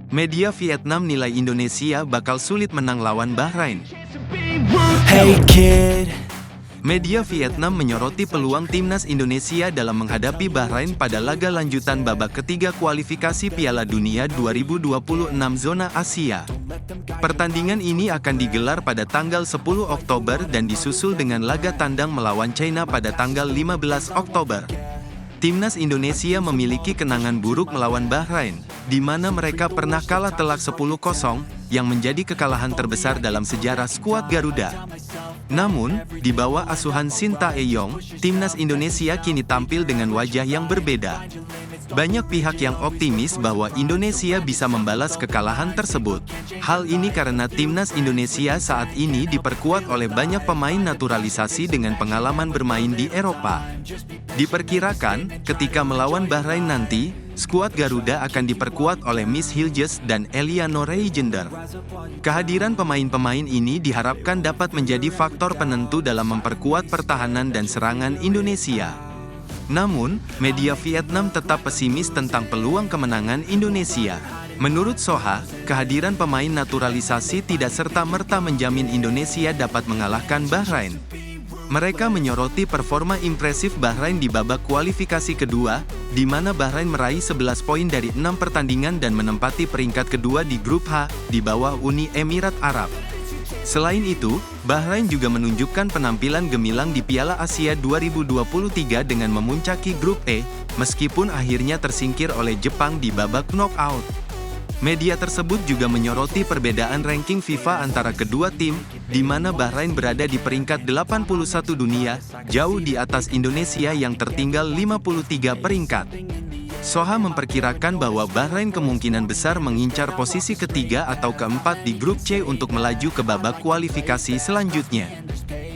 Media Vietnam nilai Indonesia bakal sulit menang lawan Bahrain. Hey kid. Media Vietnam menyoroti peluang timnas Indonesia dalam menghadapi Bahrain pada laga lanjutan babak ketiga kualifikasi Piala Dunia 2026 zona Asia. Pertandingan ini akan digelar pada tanggal 10 Oktober dan disusul dengan laga tandang melawan China pada tanggal 15 Oktober. Timnas Indonesia memiliki kenangan buruk melawan Bahrain, di mana mereka pernah kalah telak 10-0, yang menjadi kekalahan terbesar dalam sejarah skuad Garuda. Namun, di bawah asuhan Sintayong, timnas Indonesia kini tampil dengan wajah yang berbeda. Banyak pihak yang optimis bahwa Indonesia bisa membalas kekalahan tersebut. Hal ini karena timnas Indonesia saat ini diperkuat oleh banyak pemain naturalisasi dengan pengalaman bermain di Eropa. Diperkirakan, ketika melawan Bahrain nanti, skuad Garuda akan diperkuat oleh Miss Hilges dan Eliano Reijender. Kehadiran pemain-pemain ini diharapkan dapat menjadi faktor penentu dalam memperkuat pertahanan dan serangan Indonesia. Namun, media Vietnam tetap pesimis tentang peluang kemenangan Indonesia. Menurut Soha, kehadiran pemain naturalisasi tidak serta-merta menjamin Indonesia dapat mengalahkan Bahrain. Mereka menyoroti performa impresif Bahrain di babak kualifikasi kedua, di mana Bahrain meraih 11 poin dari 6 pertandingan dan menempati peringkat kedua di grup H, di bawah Uni Emirat Arab. Selain itu, Bahrain juga menunjukkan penampilan gemilang di Piala Asia 2023 dengan memuncaki grup E, meskipun akhirnya tersingkir oleh Jepang di babak knockout. Media tersebut juga menyoroti perbedaan ranking FIFA antara kedua tim, di mana Bahrain berada di peringkat 81 dunia, jauh di atas Indonesia yang tertinggal 53 peringkat. Soha memperkirakan bahwa Bahrain kemungkinan besar mengincar posisi ketiga atau keempat di grup C untuk melaju ke babak kualifikasi selanjutnya.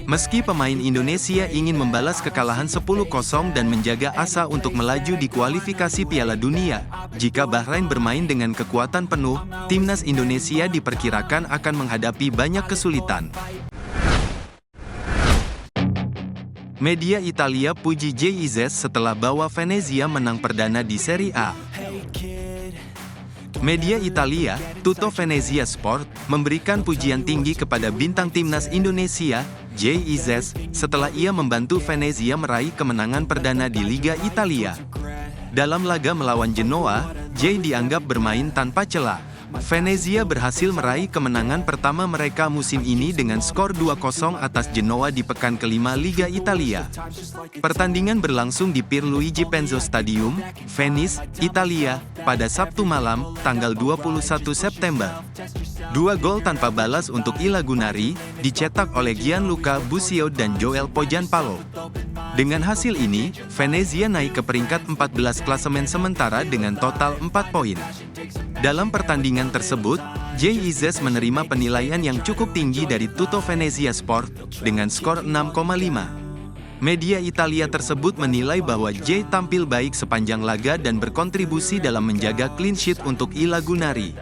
Meski pemain Indonesia ingin membalas kekalahan 10-0 dan menjaga asa untuk melaju di kualifikasi Piala Dunia, jika Bahrain bermain dengan kekuatan penuh, timnas Indonesia diperkirakan akan menghadapi banyak kesulitan. Media Italia puji JIZ setelah bawa Venezia menang perdana di Serie A. Media Italia, Tutto Venezia Sport, memberikan pujian tinggi kepada bintang timnas Indonesia, JIZ, setelah ia membantu Venezia meraih kemenangan perdana di Liga Italia. Dalam laga melawan Genoa, J dianggap bermain tanpa celah. Venezia berhasil meraih kemenangan pertama mereka musim ini dengan skor 2-0 atas Genoa di pekan kelima Liga Italia. Pertandingan berlangsung di Pierluigi Penzo Stadium, Venice, Italia, pada Sabtu malam, tanggal 21 September. 2 gol tanpa balas untuk I Lagunari, dicetak oleh Gianluca Busio dan Joel Pojanpalo. Dengan hasil ini, Venezia naik ke peringkat 14 klasemen sementara dengan total 4 poin. Dalam pertandingan tersebut, JIZ menerima penilaian yang cukup tinggi dari Tutto Venezia Sport, dengan skor 6,5. Media Italia tersebut menilai bahwa J tampil baik sepanjang laga dan berkontribusi dalam menjaga clean sheet untuk I Lagunari.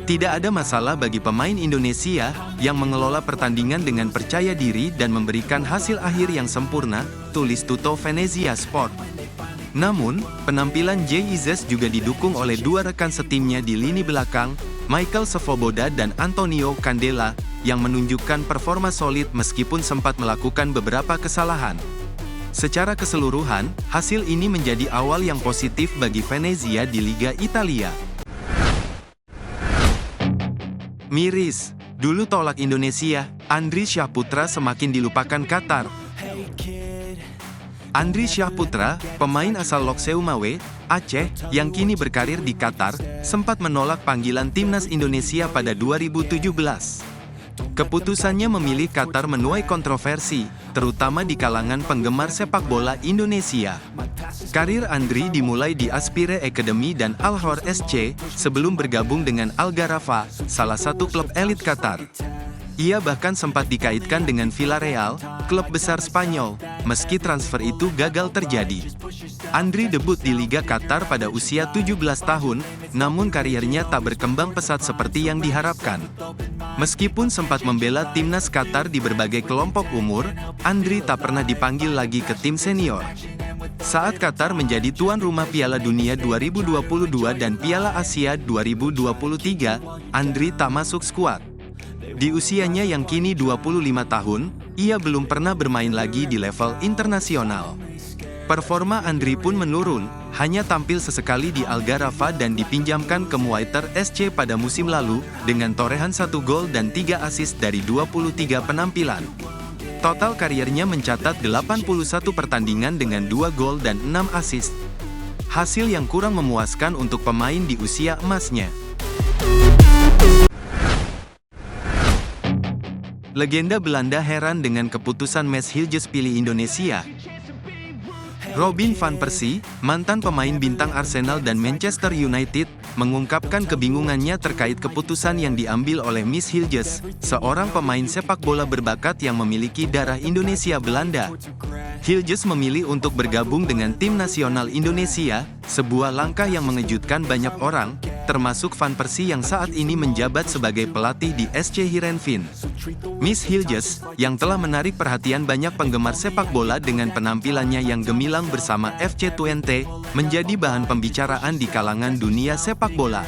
Tidak ada masalah bagi pemain Indonesia yang mengelola pertandingan dengan percaya diri dan memberikan hasil akhir yang sempurna, tulis Tutto Venezia Sport. Namun, penampilan JIZ juga didukung oleh dua rekan setimnya di lini belakang, Michael Svoboda dan Antonio Candela, yang menunjukkan performa solid meskipun sempat melakukan beberapa kesalahan. Secara keseluruhan, hasil ini menjadi awal yang positif bagi Venezia di Liga Italia. Miris, dulu tolak Indonesia, Andri Syahputra semakin dilupakan Qatar. Andri Syahputra, pemain asal Lokseumawe, Aceh, yang kini berkarir di Qatar, sempat menolak panggilan timnas Indonesia pada 2017. Keputusannya memilih Qatar menuai kontroversi, terutama di kalangan penggemar sepak bola Indonesia. Karir Andri dimulai di Aspire Academy dan Al-Hor SC, sebelum bergabung dengan Al Gharafa, salah satu klub elit Qatar. Ia bahkan sempat dikaitkan dengan Villarreal, klub besar Spanyol, meski transfer itu gagal terjadi. Andri debut di Liga Qatar pada usia 17 tahun, namun kariernya tak berkembang pesat seperti yang diharapkan. Meskipun sempat membela timnas Qatar di berbagai kelompok umur, Andri tak pernah dipanggil lagi ke tim senior. Saat Qatar menjadi tuan rumah Piala Dunia 2022 dan Piala Asia 2023, Andri tak masuk skuad. Di usianya yang kini 25 tahun, ia belum pernah bermain lagi di level internasional. Performa Andri pun menurun, hanya tampil sesekali di Al-Gharafa dan dipinjamkan ke Muayter SC pada musim lalu, dengan torehan 1 gol dan 3 assist dari 23 penampilan. Total kariernya mencatat 81 pertandingan dengan 2 gol dan 6 assist. Hasil yang kurang memuaskan untuk pemain di usia emasnya. Legenda Belanda heran dengan keputusan Max Hilgers pilih Indonesia. Robin van Persie, mantan pemain bintang Arsenal dan Manchester United, mengungkapkan kebingungannya terkait keputusan yang diambil oleh Max Hilgers, seorang pemain sepak bola berbakat yang memiliki darah Indonesia Belanda. Hilgers memilih untuk bergabung dengan tim nasional Indonesia, sebuah langkah yang mengejutkan banyak orang, termasuk Van Persie yang saat ini menjabat sebagai pelatih di SC Heerenveen. Max Hilgers, yang telah menarik perhatian banyak penggemar sepak bola dengan penampilannya yang gemilang bersama FC Twente, menjadi bahan pembicaraan di kalangan dunia sepak bola.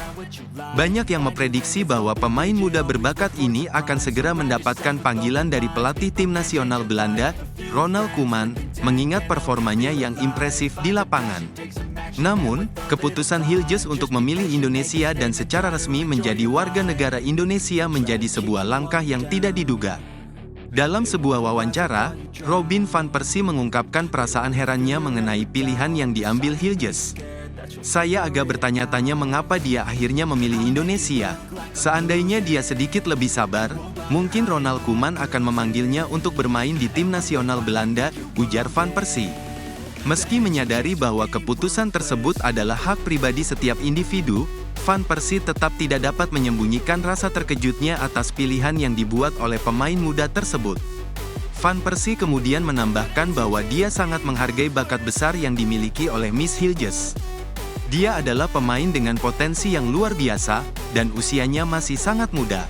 Banyak yang memprediksi bahwa pemain muda berbakat ini akan segera mendapatkan panggilan dari pelatih tim nasional Belanda, Ronald Koeman, mengingat performanya yang impresif di lapangan. Namun, keputusan Hilgers untuk memilih Indonesia dan secara resmi menjadi warga negara Indonesia menjadi sebuah langkah yang tidak diduga. Dalam sebuah wawancara, Robin van Persie mengungkapkan perasaan herannya mengenai pilihan yang diambil Hilgers. "Saya agak bertanya-tanya mengapa dia akhirnya memilih Indonesia. Seandainya dia sedikit lebih sabar, mungkin Ronald Koeman akan memanggilnya untuk bermain di tim nasional Belanda," ujar Van Persie. Meski menyadari bahwa keputusan tersebut adalah hak pribadi setiap individu, Van Persie tetap tidak dapat menyembunyikan rasa terkejutnya atas pilihan yang dibuat oleh pemain muda tersebut. Van Persie kemudian menambahkan bahwa dia sangat menghargai bakat besar yang dimiliki oleh Max Hilgers. Dia adalah pemain dengan potensi yang luar biasa, dan usianya masih sangat muda.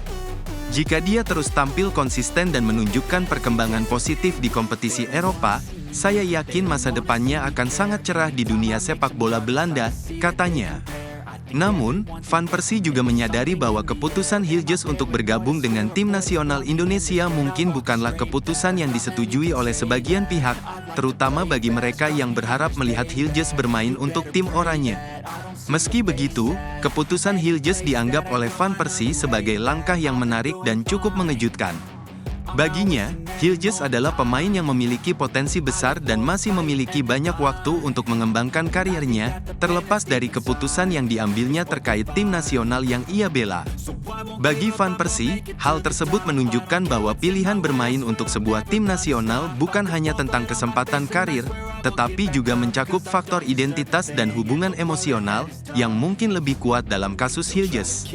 Jika dia terus tampil konsisten dan menunjukkan perkembangan positif di kompetisi Eropa, saya yakin masa depannya akan sangat cerah di dunia sepak bola Belanda, katanya. Namun, Van Persie juga menyadari bahwa keputusan Hilgers untuk bergabung dengan tim nasional Indonesia mungkin bukanlah keputusan yang disetujui oleh sebagian pihak, terutama bagi mereka yang berharap melihat Hilgers bermain untuk tim oranye. Meski begitu, keputusan Hilgers dianggap oleh Van Persie sebagai langkah yang menarik dan cukup mengejutkan. Baginya, Hilgers adalah pemain yang memiliki potensi besar dan masih memiliki banyak waktu untuk mengembangkan karirnya, terlepas dari keputusan yang diambilnya terkait tim nasional yang ia bela. Bagi Van Persie, hal tersebut menunjukkan bahwa pilihan bermain untuk sebuah tim nasional bukan hanya tentang kesempatan karir, tetapi juga mencakup faktor identitas dan hubungan emosional, yang mungkin lebih kuat dalam kasus Hilgers.